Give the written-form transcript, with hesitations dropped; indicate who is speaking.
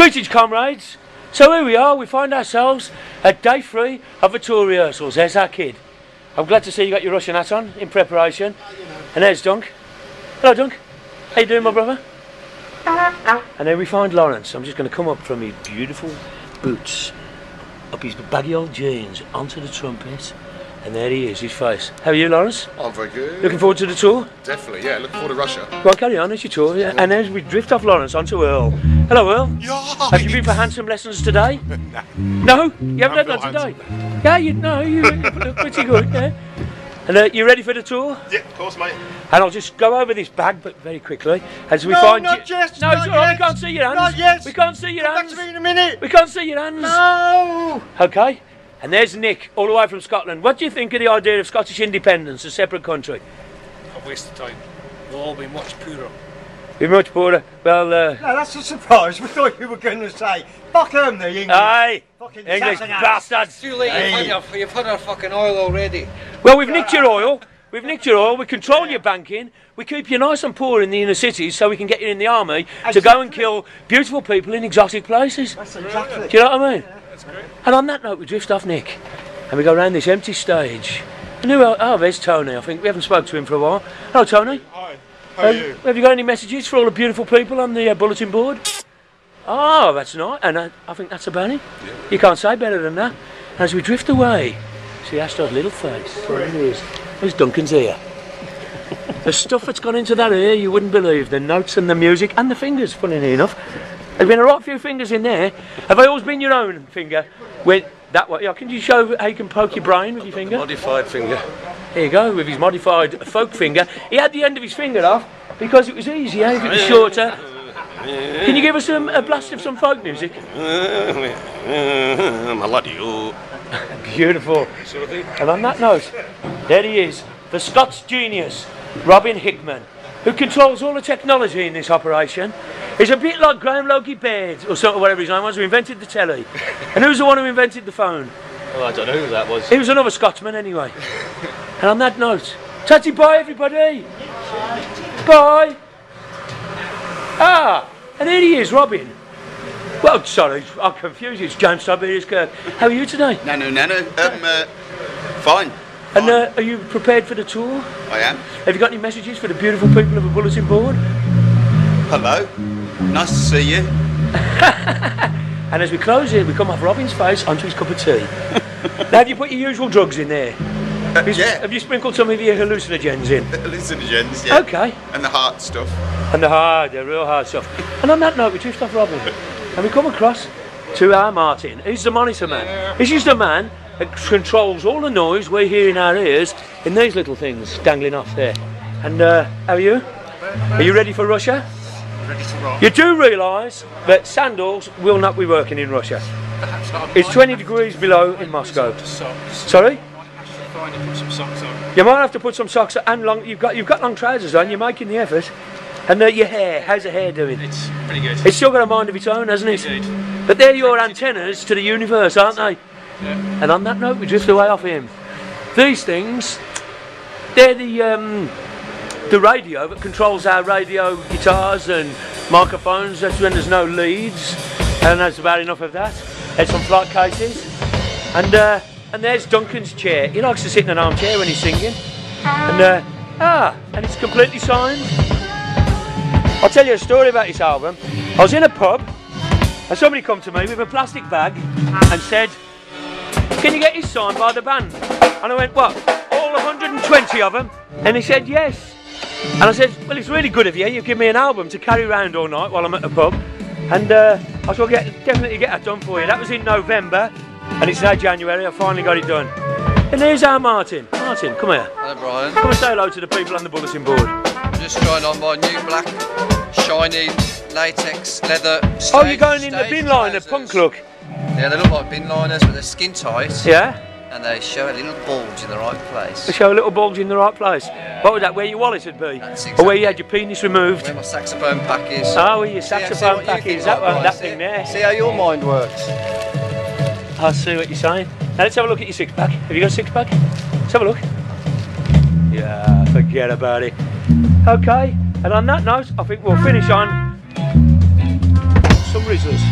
Speaker 1: Greetings, comrades. So here we are, we find ourselves at day 3 of the tour rehearsals. There's our kid. I'm glad to see you got your Russian hat on in preparation. And there's Dunk. Hello, Dunk. How you doing, my brother? And then we find Lawrence. I'm just going to come up from his beautiful boots, up his baggy old jeans, onto the trumpet. And there he is, his face. How are you, Lawrence?
Speaker 2: I'm very good.
Speaker 1: Looking forward to the tour?
Speaker 2: Definitely, yeah. Looking forward to Russia.
Speaker 1: Well, carry on, it's your tour. Yeah. And then we drift off Lawrence onto Earl. Hello, Earl.
Speaker 2: Yeah.
Speaker 1: Have you been for handsome lessons today?
Speaker 2: No.
Speaker 1: No? You haven't had none today? Yeah, you look pretty good, yeah. And you ready for the tour?
Speaker 2: Yeah, of course, mate.
Speaker 1: And I'll just go over this bag, but very quickly, as we
Speaker 3: No,
Speaker 1: find
Speaker 3: not yet,
Speaker 1: No,
Speaker 3: not
Speaker 1: it's all right, we
Speaker 3: yet.
Speaker 1: can't see your hands.
Speaker 3: Not yet.
Speaker 1: We can't see your
Speaker 3: Come
Speaker 1: hands.
Speaker 3: back to me in a minute.
Speaker 1: We can't see your hands.
Speaker 3: No.
Speaker 1: Okay. And there's Nick, all the way from Scotland. What do you think of the idea of Scottish independence, a separate country?
Speaker 4: A waste of time. We'll all be much poorer.
Speaker 1: Be much poorer. Well,
Speaker 3: No, that's a surprise. We thought you were going to say, fuck them, the English.
Speaker 1: aye,
Speaker 3: Fucking
Speaker 1: English
Speaker 3: Saxon
Speaker 1: bastards.
Speaker 4: Too late, you've had our fucking oil already.
Speaker 1: Well, we've nicked your oil. We've nicked your oil. We control your banking. We keep you nice and poor in the inner cities so we can get you in the army to go and kill beautiful people in exotic places.
Speaker 3: That's exactly.
Speaker 1: Do you know what I mean?
Speaker 4: That's great.
Speaker 1: And on that note, we drift off Nick, and we go round this empty stage. And who else? Oh, there's Tony. I think we haven't spoke to him for a while. Hello, Tony.
Speaker 2: Hi. How are you?
Speaker 1: Have you got any messages for all the beautiful people on the bulletin board? Oh, that's nice. And I think that's about it.
Speaker 2: Yeah.
Speaker 1: You can't say better than that. And as we drift away, see Astor's little face. There it is. There's Duncan's ear. The stuff that's gone into that ear, you wouldn't believe. The notes and the music and the fingers, funnily enough. There's been a right few fingers in there. Have they always been your own finger? With that way, yeah, can you show how you can poke your brain with your finger?
Speaker 2: Modified finger.
Speaker 1: There you go, with his modified folk finger. He had the end of his finger off because it was easier, if it was shorter. Can you give us a blast of some folk music? Beautiful. And on that note, there he is, the Scots genius, Robin Hickman, who controls all the technology in this operation. He's a bit like Graham Logie Baird, or sort of whatever his name was, who invented the telly. And who's the one who invented the phone?
Speaker 5: Well, I don't know who that was.
Speaker 1: He was another Scotsman anyway. And on that note, tatty bye everybody! Bye! Ah! And here he is, Robin. Well, sorry, I'm confused, it's James Tiberius Kirk. How are you today?
Speaker 6: No. Fine.
Speaker 1: And are you prepared for the tour?
Speaker 6: I am.
Speaker 1: Have you got any messages for the beautiful people of the bulletin board?
Speaker 6: Hello. Nice to see you.
Speaker 1: And as we close it, we come off Robin's face onto his cup of tea. Now, have you put your usual drugs in there?
Speaker 6: Yeah.
Speaker 1: Have you sprinkled some of your hallucinogens in?
Speaker 6: The hallucinogens, yeah.
Speaker 1: Okay.
Speaker 6: And the heart stuff.
Speaker 1: And the real hard stuff. And on that note, we drift off Robin. And we come across to our Martin. He's the monitor man. He's just a man that controls all the noise we hear in our ears in these little things dangling off there. And how are you? Are you ready for Russia?
Speaker 4: Ready to rock.
Speaker 1: You do realise that sandals will not be working in Russia. It's 20 degrees below in Moscow.
Speaker 4: Socks.
Speaker 1: Sorry?
Speaker 4: Fine, you put some socks on.
Speaker 1: You might have to put some socks on and long. You've got long trousers on. You're making the effort. And your hair. How's the hair doing?
Speaker 4: It's pretty good.
Speaker 1: It's still got a mind of its own, hasn't it?
Speaker 4: Indeed.
Speaker 1: But they're your antennas to the universe, aren't they?
Speaker 4: Yeah.
Speaker 1: And on that note, we drift away off him. These things, they're the radio that controls our radio guitars and microphones. That's when there's no leads, and that's about enough of that. There's some flight cases, and there's Duncan's chair. He likes to sit in an armchair when he's singing, and it's completely signed. I'll tell you a story about this album. I was in a pub, and somebody come to me with a plastic bag and said, "Can you get this signed by the band?" And I went, "What, all 120 of them?" And he said, "Yes." And I said, "Well, it's really good of you. You've given me an album to carry around all night while I'm at the pub. And I shall definitely get that done for you." That was in November, and it's now January. I finally got it done. And there's our Martin. Martin, come here.
Speaker 7: Hello, Brian.
Speaker 1: Come and say hello to the people on the bulletin board.
Speaker 7: I'm just trying on my new black, shiny, latex, leather stage,
Speaker 1: Oh, you're going in the bin liner punk look.
Speaker 7: Yeah, they look like bin liners, but they're skin tight.
Speaker 1: Yeah?
Speaker 7: And they show a little bulge in the right place.
Speaker 1: To show a little bulge in the right place. What would that, where your wallet would be?
Speaker 7: That's
Speaker 1: Or where you
Speaker 7: exactly.
Speaker 1: had your penis removed?
Speaker 7: Where my saxophone pack is.
Speaker 1: Oh, where your
Speaker 7: See how
Speaker 1: saxophone
Speaker 7: you
Speaker 1: pack
Speaker 7: think,
Speaker 1: is. That
Speaker 7: Brian,
Speaker 1: one, that
Speaker 7: see-
Speaker 1: thing there.
Speaker 7: See how your mind works.
Speaker 1: I see what you're saying. Now let's have a look at your six pack. Have you got a six pack? Let's have a look. Yeah, forget about it. Okay, and on that note, I think we'll finish on some rizzles.